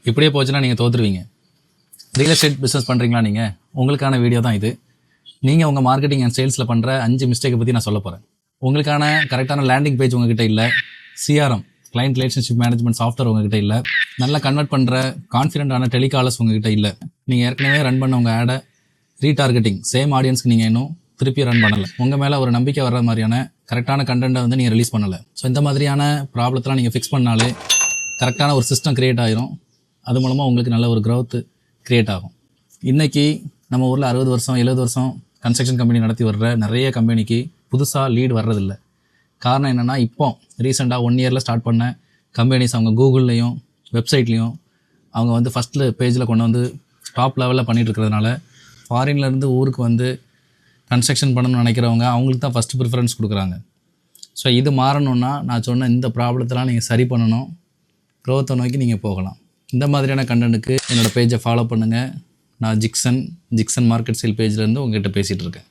இப்படியே போச்சுன்னா நீங்கள் தோற்றுருவீங்க. ரியல் எஸ்டேட் பிஸ்னஸ் பண்ணுறீங்களா நீங்கள்? உங்களுக்கான வீடியோ தான் இது. நீங்கள் உங்கள் மார்க்கெட்டிங் அண்ட் சேல்ஸில் பண்ணுற 5 மிஸ்டேக்கை பற்றி நான் சொல்ல போகிறேன். உங்களுக்கான கரெக்டான லேண்டிங் பேஜ் உங்ககிட்ட இல்லை, CRM client relationship management software உங்ககிட்ட இல்லை, நல்லா கன்வெர்ட் பண்ணுற கான்ஃபிடென்ட்டான டெலிகாலர்ஸ் உங்ககிட்ட இல்லை, நீங்கள் ஏற்கனவே ரன் பண்ண உங்கள் ஆடை ரீடார்கெட்டிங் சேம் ஆடியன்ஸ்க்கு நீங்கள் இன்னும் திருப்பி ரன் பண்ணலை, உங்கள் மேலே ஒரு நம்பிக்கை வர்ற மாதிரியான கரெக்டான கண்டென்ட்டை வந்து நீங்கள் ரிலீஸ் பண்ணலை. ஸோ இந்த மாதிரியான ப்ராப்ளத்தெலாம் நீங்கள் ஃபிக்ஸ் பண்ணாலே கரெக்டான ஒரு சிஸ்டம் க்ரியேட் ஆகிரும். அது மூலமாக உங்களுக்கு நல்ல ஒரு க்ரோத் க்ரியேட் ஆகும். இன்றைக்கி நம்ம ஊரில் 60 வருஷம் 70 வருஷம் கன்ஸ்ட்ரக்ஷன் கம்பெனி நடத்தி வர்ற நிறைய கம்பெனிக்கு புதுசாக லீடு வர்றதில்ல. காரணம் என்னென்னா, இப்போ ரீசெண்டாக 1 இயரில் ஸ்டார்ட் பண்ண கம்பெனிஸ் அவங்க கூகுள்லேயும் வெப்சைட்லேயும் அவங்க வந்து ஃபஸ்ட்டில் பேஜில் கொண்டு வந்து டாப் லெவலில் பண்ணிகிட்டு இருக்கிறதுனால ஃபாரின்லேருந்து ஊருக்கு வந்து கன்ஸ்ட்ரக்ஷன் பண்ணணும்னு நினைக்கிறவங்க அவங்களுக்கு தான் ஃபஸ்ட்டு ப்ரிஃபரன்ஸ் கொடுக்குறாங்க. ஸோ இது மாறணுன்னா நான் சொன்ன இந்த ப்ராப்ளத்தெல்லாம் நீங்கள் சரி பண்ணணும், க்ரோத்தை நோக்கி நீங்கள் போகலாம். இந்த மாதிரியான கண்டென்ட்டுக்கு என்னோடய பேஜை ஃபாலோ பண்ணுங்கள். நான் ஜிக்சன் மார்க்கெட் சேல் பேஜ்லேருந்து உங்கள்கிட்ட பேசிகிட்டு இருக்கேன்.